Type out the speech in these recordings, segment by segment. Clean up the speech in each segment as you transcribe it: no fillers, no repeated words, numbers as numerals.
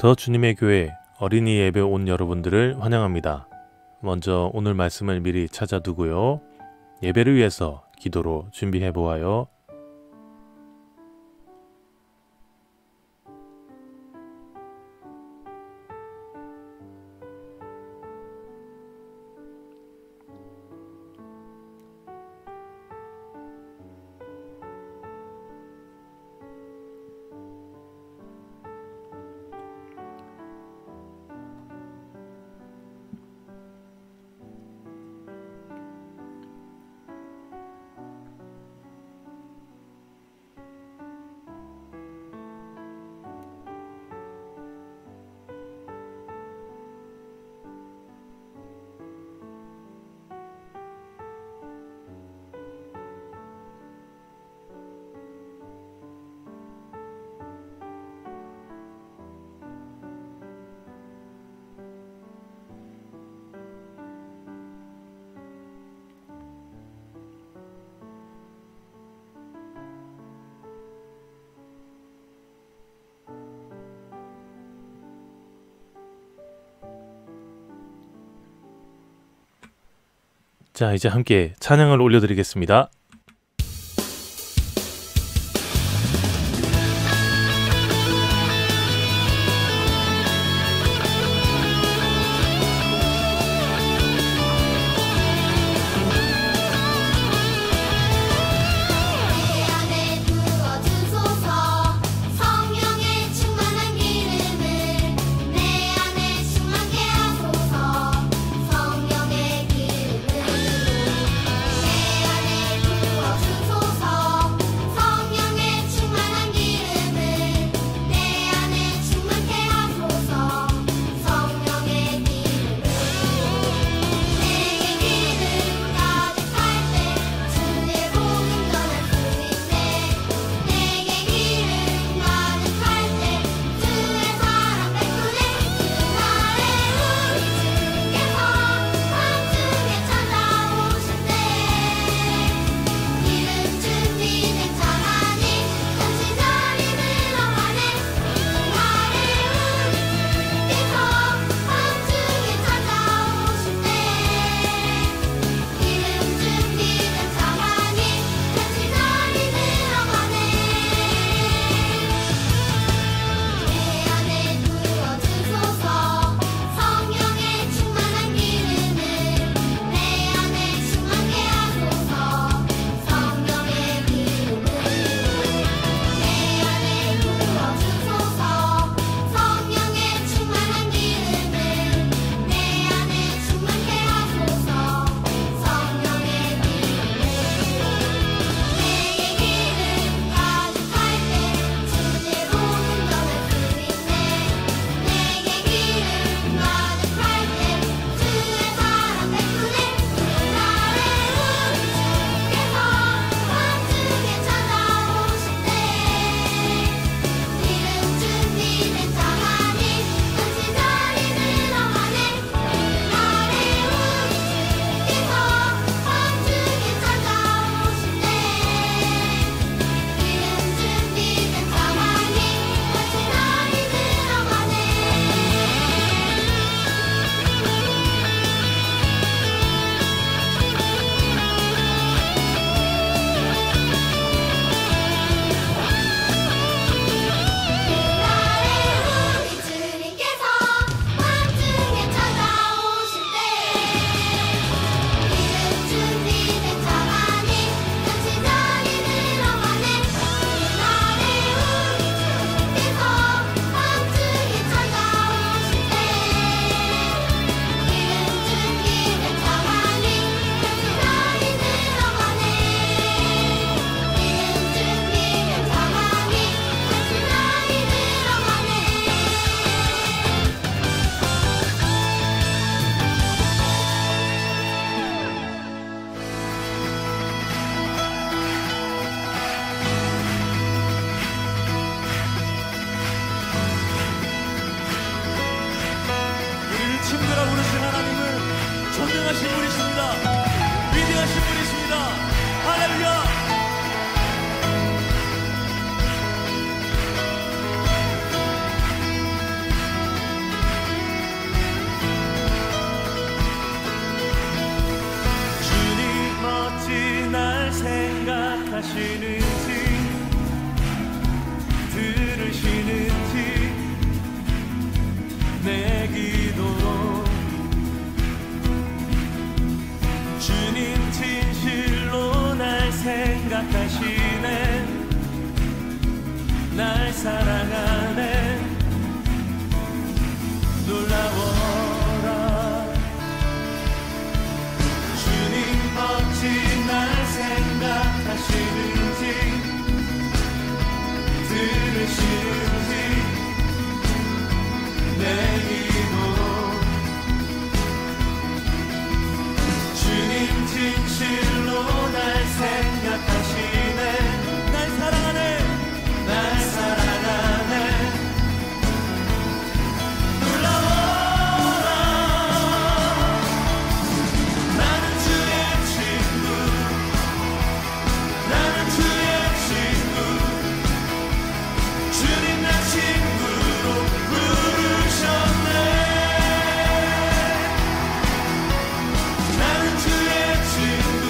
더 주님의 교회 어린이 예배 온 여러분들을 환영합니다. 먼저 오늘 말씀을 미리 찾아두고요. 예배를 위해서 기도로 준비해 보아요. 자, 이제 함께 찬양을 올려드리겠습니다. 내 안에 생각하시네. 날 사랑하네. 놀라워라. 주님 어찌 날 생각하시는지, 들으시는지 내 기도. 주님 진실로 날 생각하시네. 날 사랑하네. 날 사랑하네. 놀라워라. 나는 주의 친구. 나는 주의 친구. 주님 나 친구로 부르셨네. 나는 주의 친구.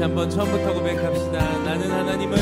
한번 처음부터 고백합시다. 나는 하나님을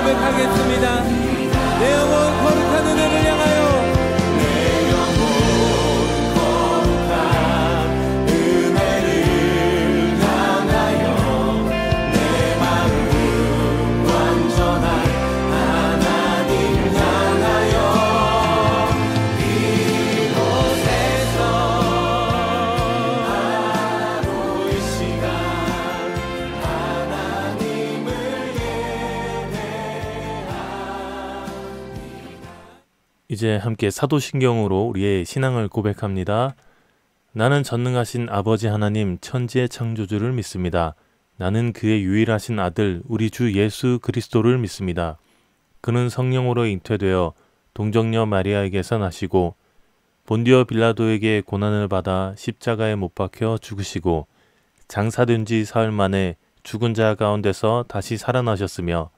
고백하겠습니다. 내 영혼 거룩한 은혜를 향하여 내 영혼 거룩한 은혜를 향하여 내 마음 완전한 하나님 향하여 이곳에서 하루 이 시간 하나님을 이제 함께 사도신경으로 우리의 신앙을 고백합니다. 나는 전능하신 아버지 하나님 천지의 창조주를 믿습니다. 나는 그의 유일하신 아들 우리 주 예수 그리스도를 믿습니다. 그는 성령으로 잉태되어 동정녀 마리아에게서 나시고 본디오 빌라도에게 고난을 받아 십자가에 못 박혀 죽으시고 장사된 지 사흘 만에 죽은 자 가운데서 다시 살아나셨으며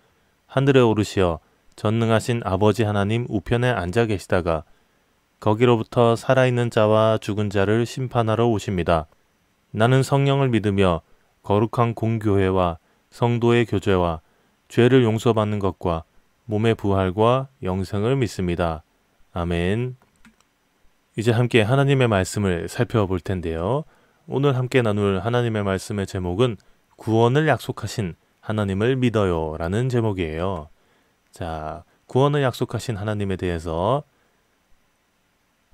하늘에 오르시어 전능하신 아버지 하나님 우편에 앉아 계시다가 거기로부터 살아있는 자와 죽은 자를 심판하러 오십니다. 나는 성령을 믿으며 거룩한 공교회와 성도의 교제와 죄를 용서받는 것과 몸의 부활과 영생을 믿습니다. 아멘. 이제 함께 하나님의 말씀을 살펴볼 텐데요. 오늘 함께 나눌 하나님의 말씀의 제목은 구원을 약속하신 하나님을 믿어요 라는 제목이에요. 자, 구원을 약속하신 하나님에 대해서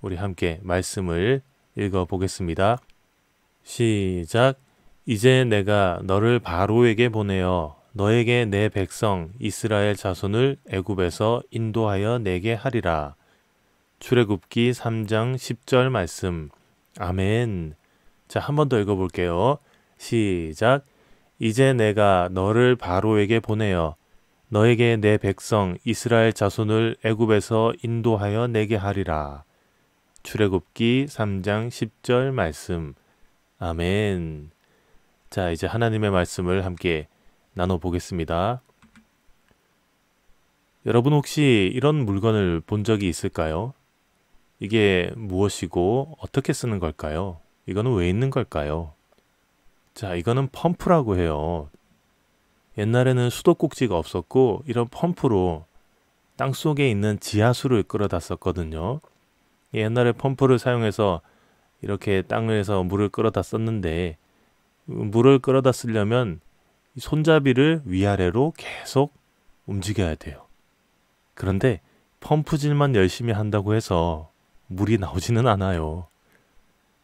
우리 함께 말씀을 읽어보겠습니다. 시작. 이제 내가 너를 바로에게 보내어 너에게 내 백성 이스라엘 자손을 애굽에서 인도하여 내게 하리라. 출애굽기 3장 10절 말씀. 아멘. 자, 한 번 더 읽어볼게요. 시작. 이제 내가 너를 바로에게 보내어 너에게 내 백성 이스라엘 자손을 애굽에서 인도하여 내게 하리라. 출애굽기 3장 10절 말씀. 아멘. 자, 이제 하나님의 말씀을 함께 나눠보겠습니다. 여러분 혹시 이런 물건을 본 적이 있을까요? 이게 무엇이고 어떻게 쓰는 걸까요? 이거는 왜 있는 걸까요? 자, 이거는 펌프라고 해요. 옛날에는 수도꼭지가 없었고 이런 펌프로 땅속에 있는 지하수를 끌어다 썼거든요. 옛날에 펌프를 사용해서 이렇게 땅에서 물을 끌어다 썼는데 물을 끌어다 쓰려면 손잡이를 위아래로 계속 움직여야 돼요. 그런데 펌프질만 열심히 한다고 해서 물이 나오지는 않아요.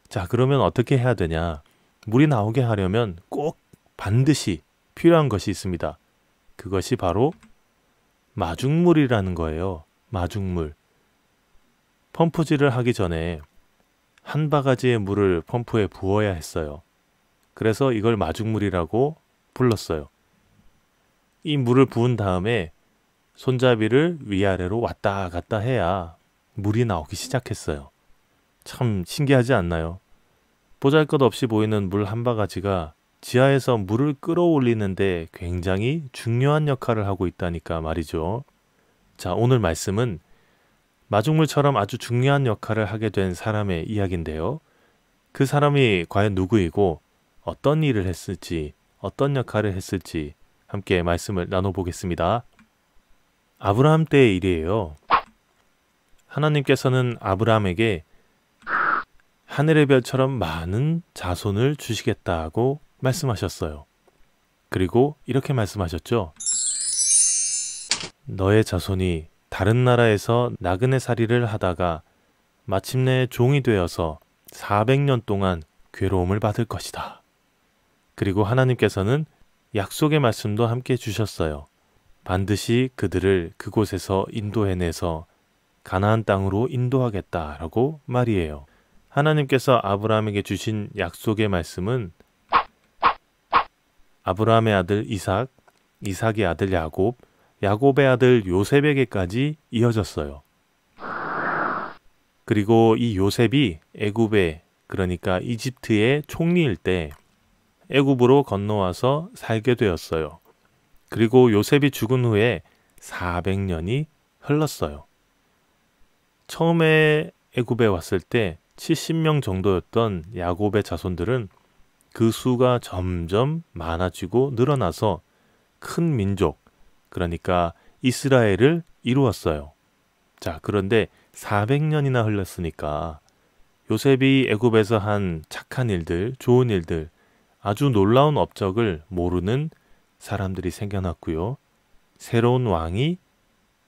자, 그러면 어떻게 해야 되냐? 물이 나오게 하려면 꼭 반드시 필요한 것이 있습니다. 그것이 바로 마중물이라는 거예요. 마중물. 펌프질을 하기 전에 한 바가지의 물을 펌프에 부어야 했어요. 그래서 이걸 마중물이라고 불렀어요. 이 물을 부은 다음에 손잡이를 위아래로 왔다 갔다 해야 물이 나오기 시작했어요. 참 신기하지 않나요? 보잘것없이 보이는 물 한 바가지가 지하에서 물을 끌어올리는데 굉장히 중요한 역할을 하고 있다니까 말이죠. 자, 오늘 말씀은 마중물처럼 아주 중요한 역할을 하게 된 사람의 이야기인데요. 그 사람이 과연 누구이고 어떤 일을 했을지, 어떤 역할을 했을지 함께 말씀을 나눠보겠습니다. 아브라함 때의 일이에요. 하나님께서는 아브라함에게 하늘의 별처럼 많은 자손을 주시겠다고 말씀하셨어요. 그리고 이렇게 말씀하셨죠. 너의 자손이 다른 나라에서 나그네 살이를 하다가 마침내 종이 되어서 400년 동안 괴로움을 받을 것이다. 그리고 하나님께서는 약속의 말씀도 함께 주셨어요. 반드시 그들을 그곳에서 인도해내서 가나안 땅으로 인도하겠다라고 말이에요. 하나님께서 아브라함에게 주신 약속의 말씀은 아브라함의 아들 이삭, 이삭의 아들 야곱, 야곱의 아들 요셉에게까지 이어졌어요. 그리고 이 요셉이 애굽에, 그러니까 이집트의 총리일 때 애굽으로 건너와서 살게 되었어요. 그리고 요셉이 죽은 후에 400년이 흘렀어요. 처음에 애굽에 왔을 때 70명 정도였던 야곱의 자손들은 그 수가 점점 많아지고 늘어나서 큰 민족, 그러니까 이스라엘을 이루었어요. 자, 그런데 400년이나 흘렀으니까 요셉이 애굽에서 한 착한 일들, 좋은 일들, 아주 놀라운 업적을 모르는 사람들이 생겨났고요. 새로운 왕이,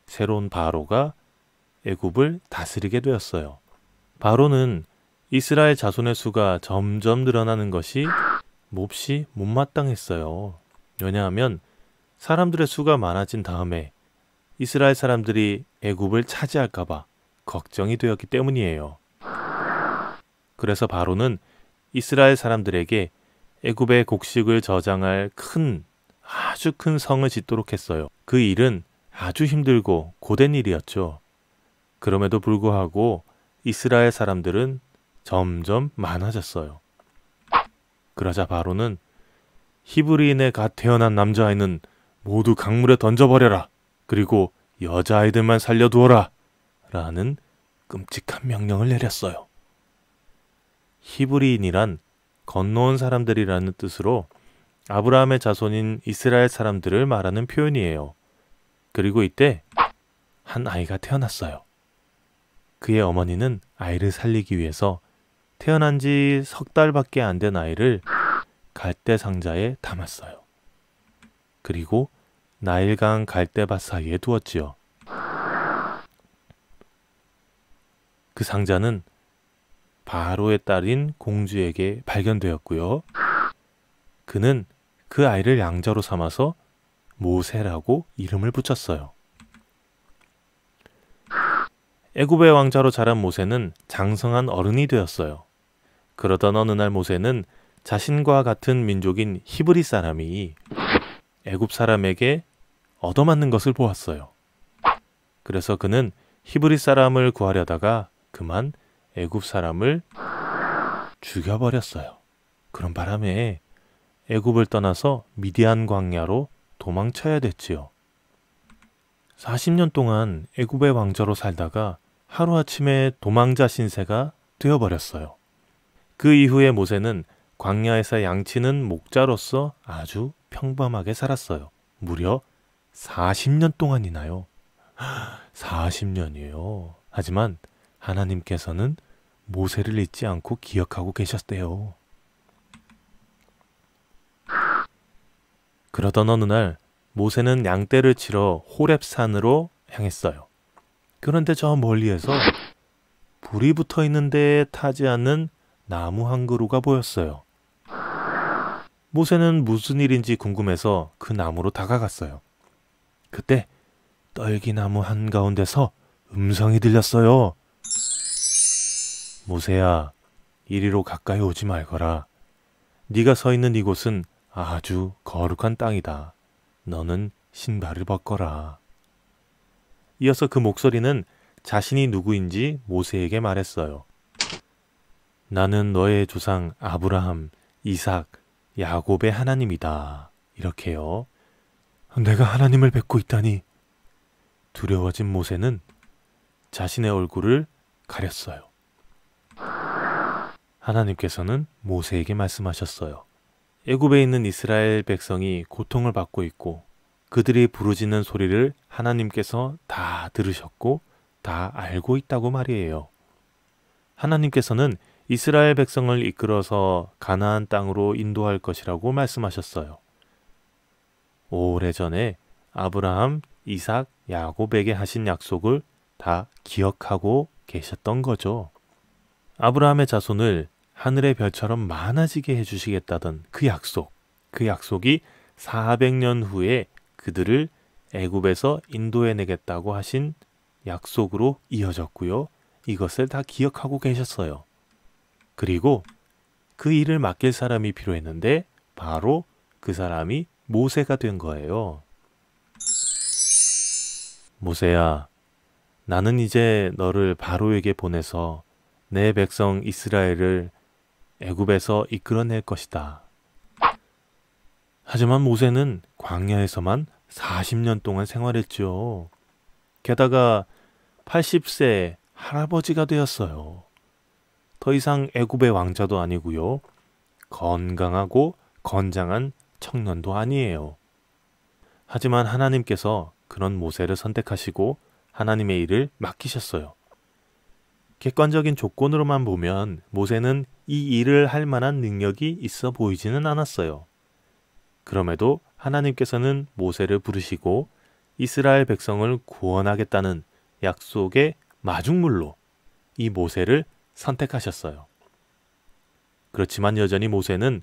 새로운 바로가 애굽을 다스리게 되었어요. 바로는 이스라엘 자손의 수가 점점 늘어나는 것이 몹시 못마땅했어요. 왜냐하면 사람들의 수가 많아진 다음에 이스라엘 사람들이 애굽을 차지할까봐 걱정이 되었기 때문이에요. 그래서 바로는 이스라엘 사람들에게 애굽의 곡식을 저장할 아주 큰 성을 짓도록 했어요. 그 일은 아주 힘들고 고된 일이었죠. 그럼에도 불구하고 이스라엘 사람들은 점점 많아졌어요. 그러자 바로는 히브리인의 갓 태어난 남자아이는 모두 강물에 던져버려라. 그리고 여자아이들만 살려두어라. 라는 끔찍한 명령을 내렸어요. 히브리인이란 건너온 사람들이라는 뜻으로 아브라함의 자손인 이스라엘 사람들을 말하는 표현이에요. 그리고 이때 한 아이가 태어났어요. 그의 어머니는 아이를 살리기 위해서 태어난 지 석 달밖에 안 된 아이를 갈대 상자에 담았어요. 그리고 나일강 갈대밭 사이에 두었지요. 그 상자는 바로의 딸인 공주에게 발견되었고요. 그는 그 아이를 양자로 삼아서 모세라고 이름을 붙였어요. 애굽의 왕자로 자란 모세는 장성한 어른이 되었어요. 그러던 어느 날 모세는 자신과 같은 민족인 히브리 사람이 애굽 사람에게 얻어맞는 것을 보았어요. 그래서 그는 히브리 사람을 구하려다가 그만 애굽 사람을 죽여버렸어요. 그런 바람에 애굽을 떠나서 미디안 광야로 도망쳐야 됐지요. 40년 동안 애굽의 왕자로 살다가 하루아침에 도망자 신세가 되어버렸어요. 그 이후에 모세는 광야에서 양치는 목자로서 아주 평범하게 살았어요. 무려 40년 동안이나요. 40년이에요. 하지만 하나님께서는 모세를 잊지 않고 기억하고 계셨대요. 그러던 어느 날 모세는 양떼를 치러 호렙산으로 향했어요. 그런데 저 멀리에서 불이 붙어 있는데 타지 않는 나무 한 그루가 보였어요. 모세는 무슨 일인지 궁금해서 그 나무로 다가갔어요. 그때 떨기나무 한가운데서 음성이 들렸어요. 모세야, 이리로 가까이 오지 말거라. 네가 서 있는 이곳은 아주 거룩한 땅이다. 너는 신발을 벗거라. 이어서 그 목소리는 자신이 누구인지 모세에게 말했어요. 나는 너의 조상 아브라함, 이삭, 야곱의 하나님이다. 이렇게요. 내가 하나님을 뵙고 있다니. 두려워진 모세는 자신의 얼굴을 가렸어요. 하나님께서는 모세에게 말씀하셨어요. 애굽에 있는 이스라엘 백성이 고통을 받고 있고 그들이 부르짖는 소리를 하나님께서 다 들으셨고 다 알고 있다고 말이에요. 하나님께서는 이스라엘 백성을 이끌어서 가나안 땅으로 인도할 것이라고 말씀하셨어요. 오래전에 아브라함, 이삭, 야곱에게 하신 약속을 다 기억하고 계셨던 거죠. 아브라함의 자손을 하늘의 별처럼 많아지게 해주시겠다던 그 약속이 400년 후에 그들을 애굽에서 인도해내겠다고 하신 약속으로 이어졌고요. 이것을 다 기억하고 계셨어요. 그리고 그 일을 맡길 사람이 필요했는데 바로 그 사람이 모세가 된 거예요. 모세야, 나는 이제 너를 바로에게 보내서 내 백성 이스라엘을 애굽에서 이끌어낼 것이다. 하지만 모세는 광야에서만 40년 동안 생활했죠. 게다가 80세 할아버지가 되었어요. 더 이상 애굽의 왕자도 아니고요. 건강하고 건장한 청년도 아니에요. 하지만 하나님께서 그런 모세를 선택하시고 하나님의 일을 맡기셨어요. 객관적인 조건으로만 보면 모세는 이 일을 할 만한 능력이 있어 보이지는 않았어요. 그럼에도 하나님께서는 모세를 부르시고 이스라엘 백성을 구원하겠다는 약속의 마중물로 이 모세를 선택하셨어요. 그렇지만 여전히 모세는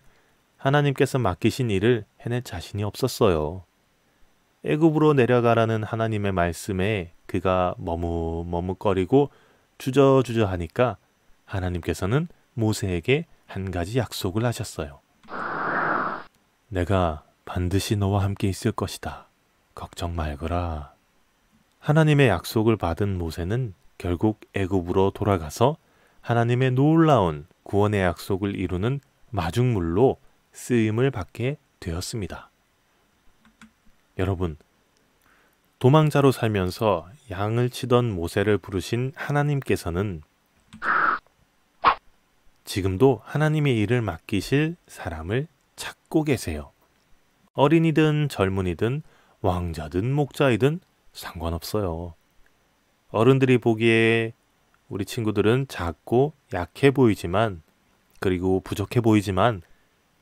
하나님께서 맡기신 일을 해낼 자신이 없었어요. 애굽으로 내려가라는 하나님의 말씀에 그가 머뭇머뭇거리고 주저주저하니까 하나님께서는 모세에게 한 가지 약속을 하셨어요. 내가 반드시 너와 함께 있을 것이다. 걱정 말거라. 하나님의 약속을 받은 모세는 결국 애굽으로 돌아가서 하나님의 놀라운 구원의 약속을 이루는 마중물로 쓰임을 받게 되었습니다. 여러분, 도망자로 살면서 양을 치던 모세를 부르신 하나님께서는 지금도 하나님의 일을 맡기실 사람을 찾고 계세요. 어린이든 젊은이든 왕자든 목자이든 상관없어요. 어른들이 보기에 우리 친구들은 작고 약해 보이지만 그리고 부족해 보이지만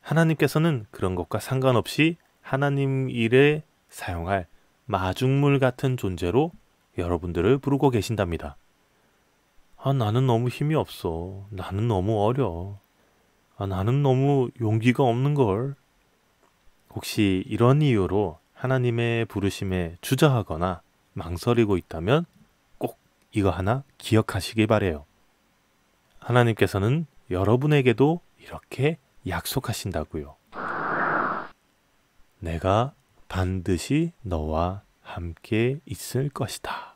하나님께서는 그런 것과 상관없이 하나님 일에 사용할 마중물 같은 존재로 여러분들을 부르고 계신답니다. 나는 너무 힘이 없어. 나는 너무 어려. 나는 너무 용기가 없는걸. 혹시 이런 이유로 하나님의 부르심에 주저하거나 망설이고 있다면 꼭 이거 하나 기억하시기 바래요. 하나님께서는 여러분에게도 이렇게 약속하신다고요. 내가 반드시 너와 함께 있을 것이다.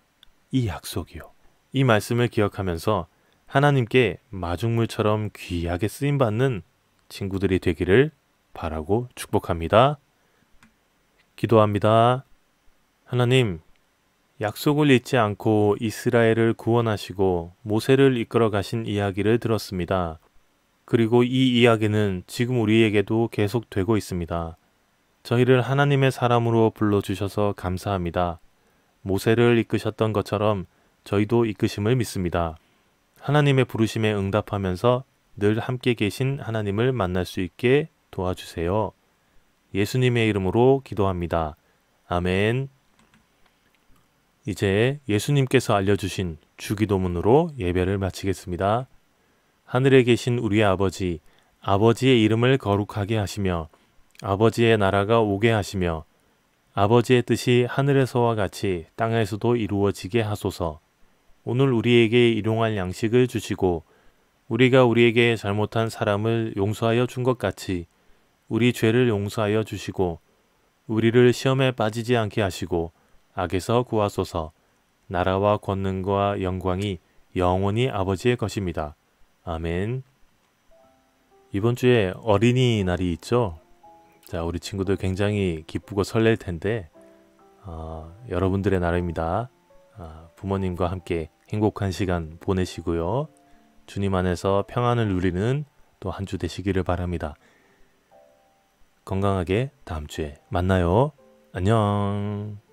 이 약속이요. 이 말씀을 기억하면서 하나님께 마중물처럼 귀하게 쓰임받는 친구들이 되기를 바라고 축복합니다. 기도합니다. 하나님, 약속을 잊지 않고 이스라엘을 구원하시고 모세를 이끌어 가신 이야기를 들었습니다. 그리고 이 이야기는 지금 우리에게도 계속되고 있습니다. 저희를 하나님의 사람으로 불러주셔서 감사합니다. 모세를 이끄셨던 것처럼 저희도 이끄심을 믿습니다. 하나님의 부르심에 응답하면서 늘 함께 계신 하나님을 만날 수 있게 도와주세요. 예수님의 이름으로 기도합니다. 아멘. 이제 예수님께서 알려주신 주기도문으로 예배를 마치겠습니다. 하늘에 계신 우리의 아버지, 아버지의 이름을 거룩하게 하시며 아버지의 나라가 오게 하시며 아버지의 뜻이 하늘에서와 같이 땅에서도 이루어지게 하소서. 오늘 우리에게 일용할 양식을 주시고 우리가 우리에게 잘못한 사람을 용서하여 준 것 같이 우리 죄를 용서하여 주시고 우리를 시험에 빠지지 않게 하시고 악에서 구하소서. 나라와 권능과 영광이 영원히 아버지의 것입니다. 아멘. 이번 주에 어린이날이 있죠. 자, 우리 친구들 굉장히 기쁘고 설렐 텐데 여러분들의 날입니다. 부모님과 함께 행복한 시간 보내시고요. 주님 안에서 평안을 누리는 또 한 주 되시기를 바랍니다. 건강하게 다음 주에 만나요. 안녕.